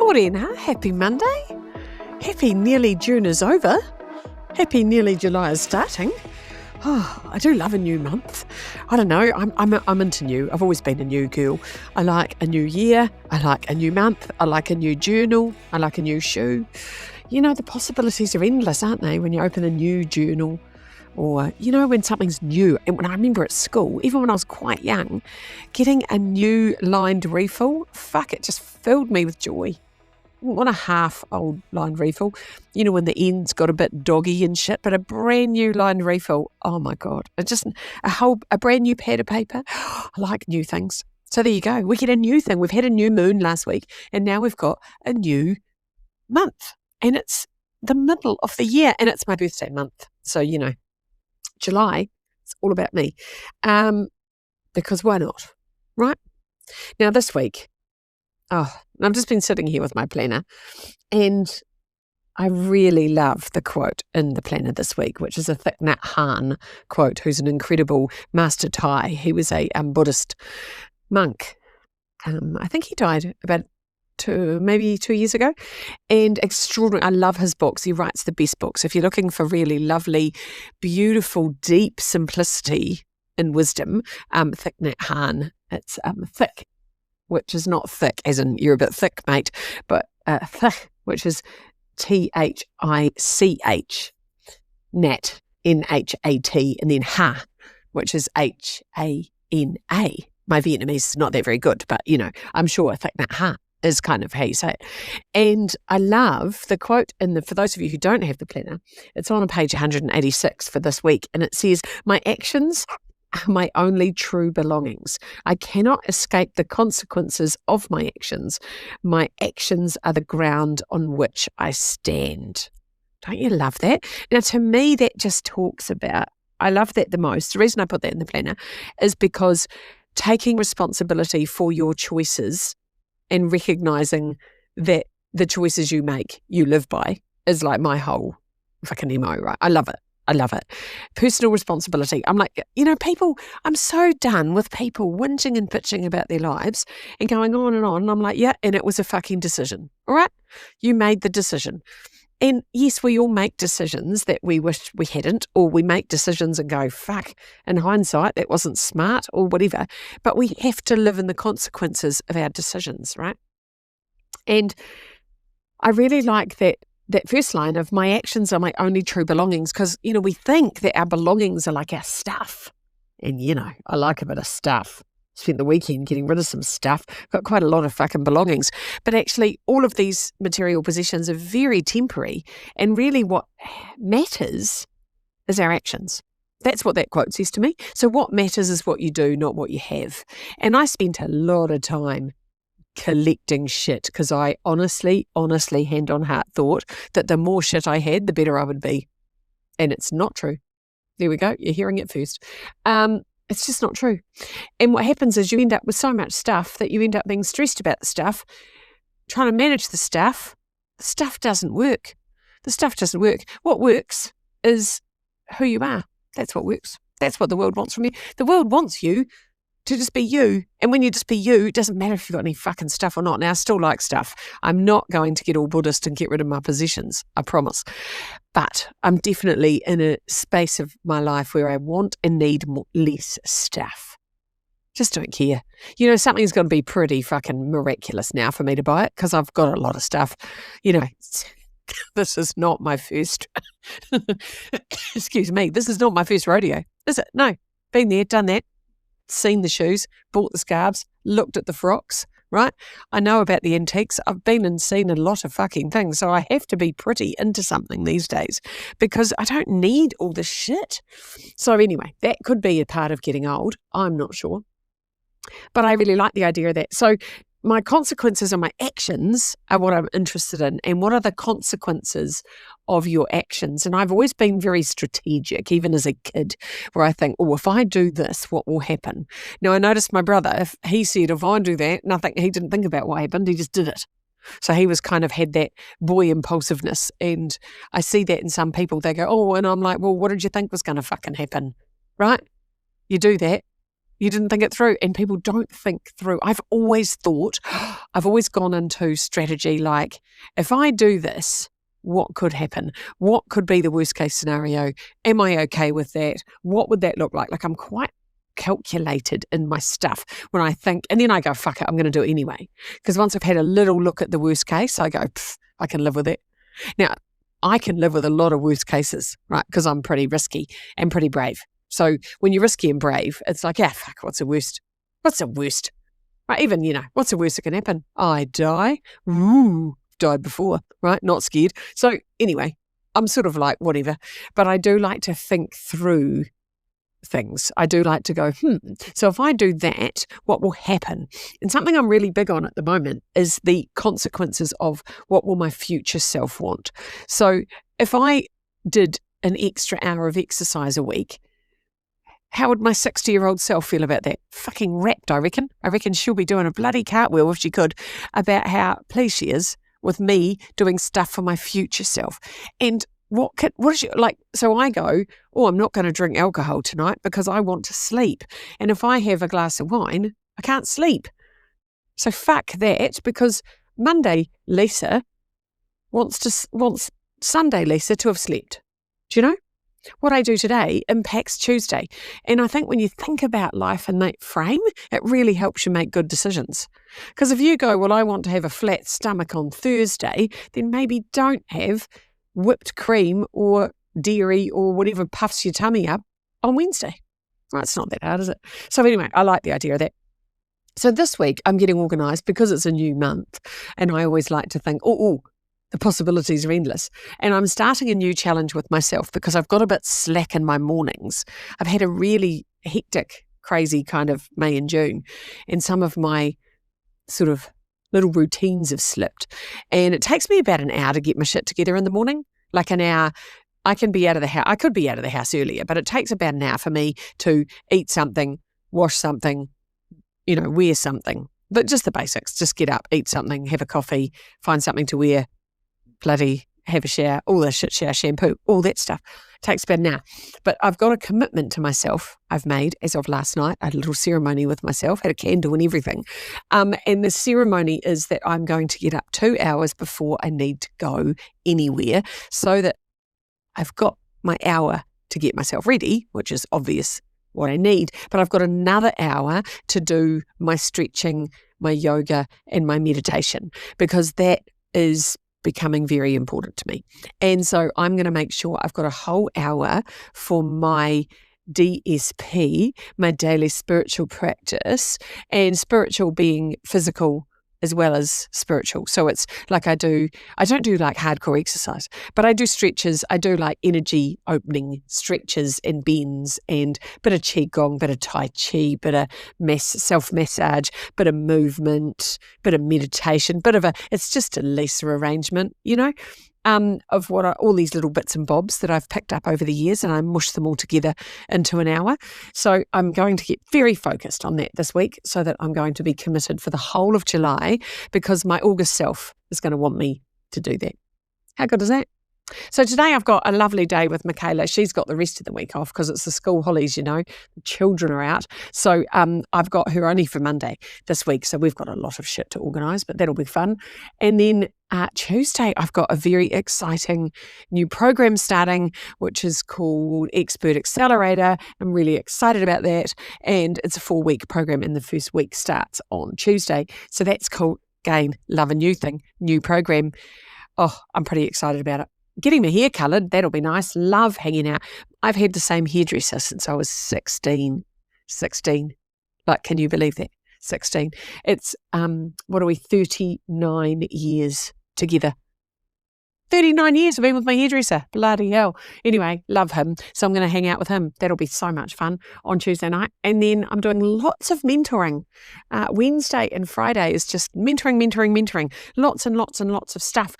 Morena, happy Monday. Happy nearly June is over. Happy nearly July is starting. Oh, I do love a new month. I don't know, I'm into new. I've always been a new girl. I like a new year. I like a new month. I like a new journal. I like a new shoe. You know, the possibilities are endless, aren't they, when you open a new journal? Or, you know, when something's new. And when I remember at school, even when I was quite young, getting a new lined refill, it just filled me with joy. Want a half-old lined refill, you know, when the end's got a bit doggy and shit, but a brand new lined refill, oh my God, it's just a brand new pad of paper. I like new things. So there you go. We get a new thing. We've had a new moon last week, and now we've got a new month, and it's the middle of the year, and it's my birthday month. So, you know, July, it's all about me, because why not, right? Now this week, I've just been sitting here with my planner, and I really love the quote in the planner this week, which is a Thich Nhat Hanh quote, who's an incredible master Thai. He was a Buddhist monk. I think he died about maybe 2 years ago, and extraordinary. I love his books. He writes the best books. If you're looking for really lovely, beautiful, deep simplicity and wisdom, Thich Nhat Hanh, it's thick, which is not thick as in you're a bit thick, mate, but thich, which is Thich, Nat, Nhat, and then Ha, which is Hana. My Vietnamese is not that very good, but, you know, I'm sure Thich Nhat Hanh is kind of how you say it. And I love the quote, for those of you who don't have the planner, it's on page 186 for this week, and it says, "My actions are my only true belongings. I cannot escape the consequences of my actions. My actions are the ground on which I stand." Don't you love that? Now, to me, that just talks about, I love that the most. The reason I put that in the planner is because taking responsibility for your choices and recognising that the choices you make, you live by, is like my whole fucking MO, right? I love it. I love it. Personal responsibility. I'm like, you know, I'm so done with people whinging and bitching about their lives and going on and on. And I'm like, yeah, and it was a fucking decision. All right? You made the decision. And yes, we all make decisions that we wish we hadn't, or we make decisions and go, fuck, in hindsight, that wasn't smart or whatever. But we have to live in the consequences of our decisions, right? And I really like that first line of "my actions are my only true belongings," because, you know, we think that our belongings are like our stuff. And, you know, I like a bit of stuff. Spent the weekend getting rid of some stuff. Got quite a lot of fucking belongings. But actually, all of these material possessions are very temporary. And really what matters is our actions. That's what that quote says to me. So what matters is what you do, not what you have. And I spent a lot of time collecting shit because I honestly, hand on heart thought that the more shit I had, the better I would be. And it's not true. There we go. You're hearing it first. It's just not true. And what happens is you end up with so much stuff that you end up being stressed about the stuff, trying to manage the stuff. The stuff doesn't work. The stuff doesn't work. What works is who you are. That's what works. That's what the world wants from you. The world wants you to just be you. And when you just be you, it doesn't matter if you've got any fucking stuff or not. Now, I still like stuff. I'm not going to get all Buddhist and get rid of my possessions, I promise. But I'm definitely in a space of my life where I want and need less stuff. Just don't care. You know, something's got to be pretty fucking miraculous now for me to buy it because I've got a lot of stuff. You know, this is not my first, excuse me, this is not my first rodeo, is it? No, been there, done that. Seen the shoes, bought the scarves, looked at the frocks, right? I know about the antiques. I've been and seen a lot of fucking things, so I have to be pretty into something these days because I don't need all this shit. So anyway, that could be a part of getting old. I'm not sure. But I really like the idea of that. So my consequences and my actions are what I'm interested in, and what are the consequences of your actions. And I've always been very strategic, even as a kid, where I think, oh, if I do this, what will happen? Now, I noticed my brother, if he said, if I do that, he didn't think about what happened, he just did it. So he was kind of had that boy impulsiveness. And I see that in some people, they go, oh, and I'm like, well, what did you think was going to fucking happen? Right? You do that. You didn't think it through. And people don't think through. I've always gone into strategy like, if I do this, what could happen? What could be the worst case scenario? Am I okay with that? What would that look like? Like, I'm quite calculated in my stuff when I think, and then I go, fuck it, I'm going to do it anyway. Because once I've had a little look at the worst case, I go, I can live with it. Now, I can live with a lot of worst cases, right? Because I'm pretty risky and pretty brave. So when you're risky and brave, it's like, fuck, what's the worst? What's the worst? Right? Even, what's the worst that can happen? I die. Died before, right? Not scared. So anyway, I'm sort of like, whatever. But I do like to think through things. I do like to go, so if I do that, what will happen? And something I'm really big on at the moment is the consequences of what will my future self want. So if I did an extra hour of exercise a week, how would my 60-year-old self feel about that? Fucking wrapped, I reckon. I reckon she'll be doing a bloody cartwheel if she could about how pleased she is with me doing stuff for my future self. And what is she like? So I go, I'm not going to drink alcohol tonight because I want to sleep. And if I have a glass of wine, I can't sleep. So fuck that, because Monday Lisa wants Sunday Lisa to have slept. Do you know? What I do today impacts Tuesday. And I think when you think about life in that frame, it really helps you make good decisions. Because if you go, I want to have a flat stomach on Thursday, then maybe don't have whipped cream or dairy or whatever puffs your tummy up on Wednesday. Well, it's not that hard, is it? So anyway, I like the idea of that. So this week I'm getting organised because it's a new month, and I always like to think, the possibilities are endless. And I'm starting a new challenge with myself because I've got a bit slack in my mornings. I've had a really hectic, crazy kind of May and June, and some of my sort of little routines have slipped. And it takes me about an hour to get my shit together in the morning. Like an hour, I can be out of the house. I could be out of the house earlier, but it takes about an hour for me to eat something, wash something, wear something. But just the basics. Just get up, eat something, have a coffee, find something to wear, bloody have a shower, all the shit shower, shampoo, all that stuff. It takes about an hour. But I've got a commitment to myself I've made as of last night. I had a little ceremony with myself, had a candle and everything. And the ceremony is that I'm going to get up 2 hours before I need to go anywhere so that I've got my hour to get myself ready, which is obvious what I need. But I've got another hour to do my stretching, my yoga and my meditation, because that is becoming very important to me. And so I'm going to make sure I've got a whole hour for my DSP, my daily spiritual practice, and spiritual being physical as well as spiritual. So it's like I don't do like hardcore exercise, but I do stretches. I do like energy opening stretches and bends and bit of qigong, bit of tai chi, bit of self-massage, bit of movement, bit of meditation, it's just a lesser arrangement, of what are all these little bits and bobs that I've picked up over the years, and I mush them all together into an hour. So I'm going to get very focused on that this week so that I'm going to be committed for the whole of July, because my August self is going to want me to do that. How good is that? So today I've got a lovely day with Michaela. She's got the rest of the week off because it's the school holidays, the children are out. So I've got her only for Monday this week. So we've got a lot of shit to organise, but that'll be fun. And then Tuesday, I've got a very exciting new program starting, which is called Expert Accelerator. I'm really excited about that. And it's a 4-week program, and the first week starts on Tuesday. So that's cool. Again, love a new thing, new program. Oh, I'm pretty excited about it. Getting my hair coloured, that'll be nice. Love hanging out. I've had the same hairdresser since I was 16. Like, can you believe that? 16. It's, 39 years together. 39 years I've been with my hairdresser. Bloody hell. Anyway, love him. So I'm going to hang out with him. That'll be so much fun on Tuesday night. And then I'm doing lots of mentoring. Wednesday and Friday is just mentoring. Lots and lots and lots of stuff.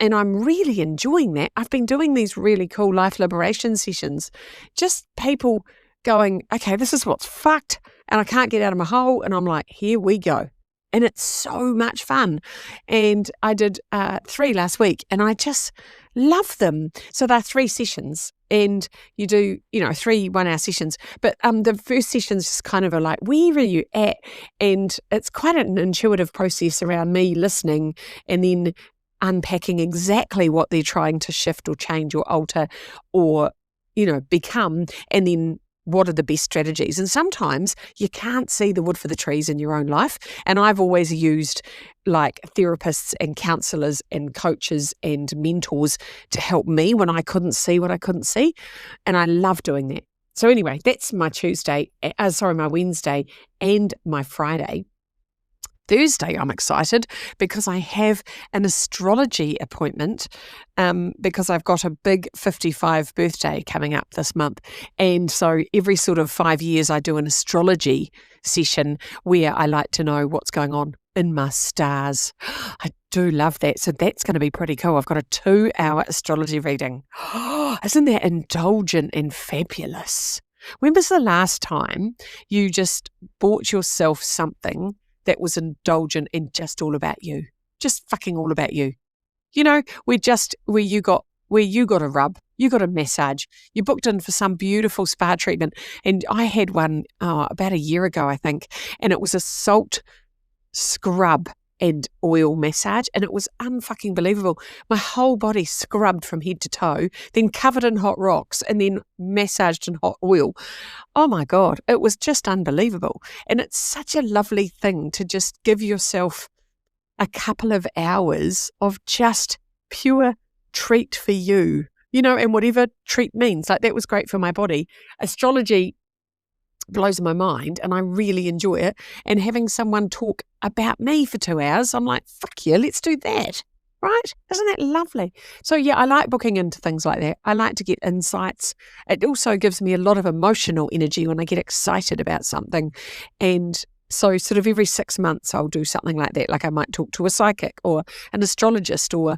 And I'm really enjoying that. I've been doing these really cool life liberation sessions. Just people going, okay, this is what's fucked and I can't get out of my hole. And I'm like, here we go. And it's so much fun. And I did 3 last week, and I just Love them. So they're 3 sessions and you do, 3 1-hour sessions. But the first sessions just kind of are like, where are you at? And it's quite an intuitive process around me listening and then unpacking exactly what they're trying to shift or change or alter or, become, and then what are the best strategies. And sometimes you can't see the wood for the trees in your own life. And I've always used like therapists and counsellors and coaches and mentors to help me when I couldn't see what I couldn't see. And I love doing that. So anyway, that's my my Wednesday and my Friday. Thursday, I'm excited because I have an astrology appointment because I've got a big 55 birthday coming up this month. And so every sort of 5 years, I do an astrology session where I like to know what's going on in my stars. I do love that. So that's going to be pretty cool. I've got a 2-hour astrology reading. Isn't that indulgent and fabulous? When was the last time you just bought yourself something that was indulgent and just all about you, just fucking all about you? Where you got a rub, you got a massage, you booked in for some beautiful spa treatment. And I had one about a year ago, I think, and it was a salt scrub and oil massage, and it was unfucking believable. My whole body scrubbed from head to toe, then covered in hot rocks, and then massaged in hot oil. Oh my God, it was just unbelievable. And it's such a lovely thing to just give yourself a couple of hours of just pure treat for you, and whatever treat means. Like, that was great for my body. Astrology blows my mind and I really enjoy it. And having someone talk about me for 2 hours, I'm like, fuck yeah, let's do that. Right? Isn't that lovely? So yeah, I like booking into things like that. I like to get insights. It also gives me a lot of emotional energy when I get excited about something. And so sort of every 6 months I'll do something like that. Like I might talk to a psychic or an astrologist or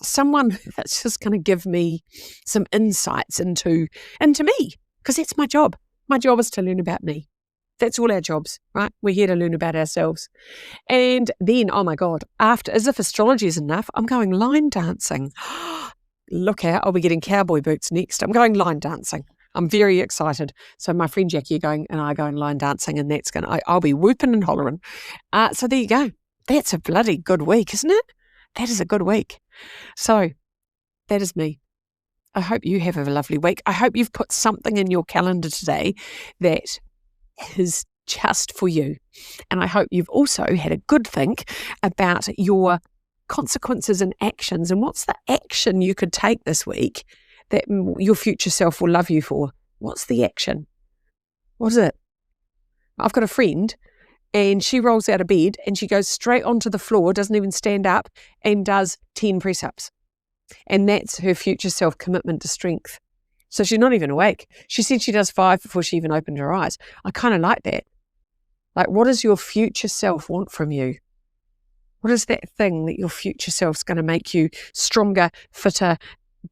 someone that's just going to give me some insights into me, because that's my job. My job is to learn about me. That's all our jobs, right? We're here to learn about ourselves. And then, oh my God, after, as if astrology is enough, I'm going line dancing. Look out, I'll be getting cowboy boots next. I'm going line dancing. I'm very excited. So my friend Jackie and I are going line dancing, and I'll be whooping and hollering. So there you go. That's a bloody good week, isn't it? That is a good week. So that is me. I hope you have a lovely week. I hope you've put something in your calendar today that is just for you. And I hope you've also had a good think about your consequences and actions, and what's the action you could take this week that your future self will love you for. What's the action? What is it? I've got a friend and she rolls out of bed and she goes straight onto the floor, doesn't even stand up, and does 10 press-ups. And that's her future self commitment to strength. So she's not even awake. She said she does 5 before she even opened her eyes. I kind of like that. Like, what does your future self want from you? What is that thing that your future self's going to make you stronger, fitter,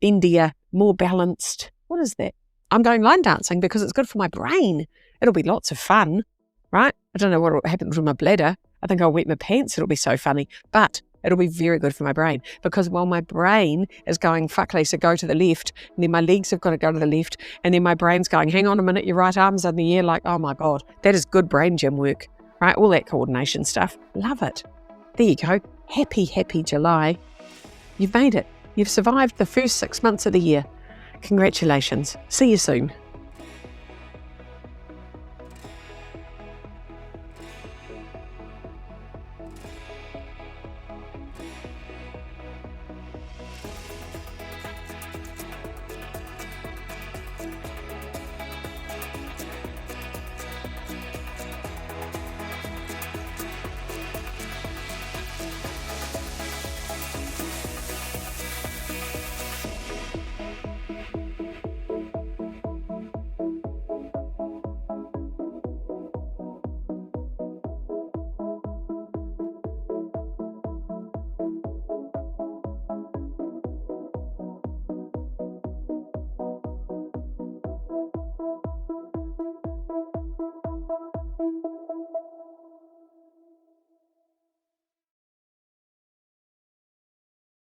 bendier, more balanced? What is that? I'm going line dancing because it's good for my brain. It'll be lots of fun, right? I don't know what will happen to my bladder. I think I'll wet my pants. It'll be so funny. But it'll be very good for my brain, because while my brain is going, fuck Lisa, go to the left, and then my legs have got to go to the left, and then my brain's going, hang on a minute, your right arm's in the air, like, oh my God, that is good brain gym work, right? All that coordination stuff. Love it. There you go. Happy July. You've made it. You've survived the first 6 months of the year. Congratulations. See you soon.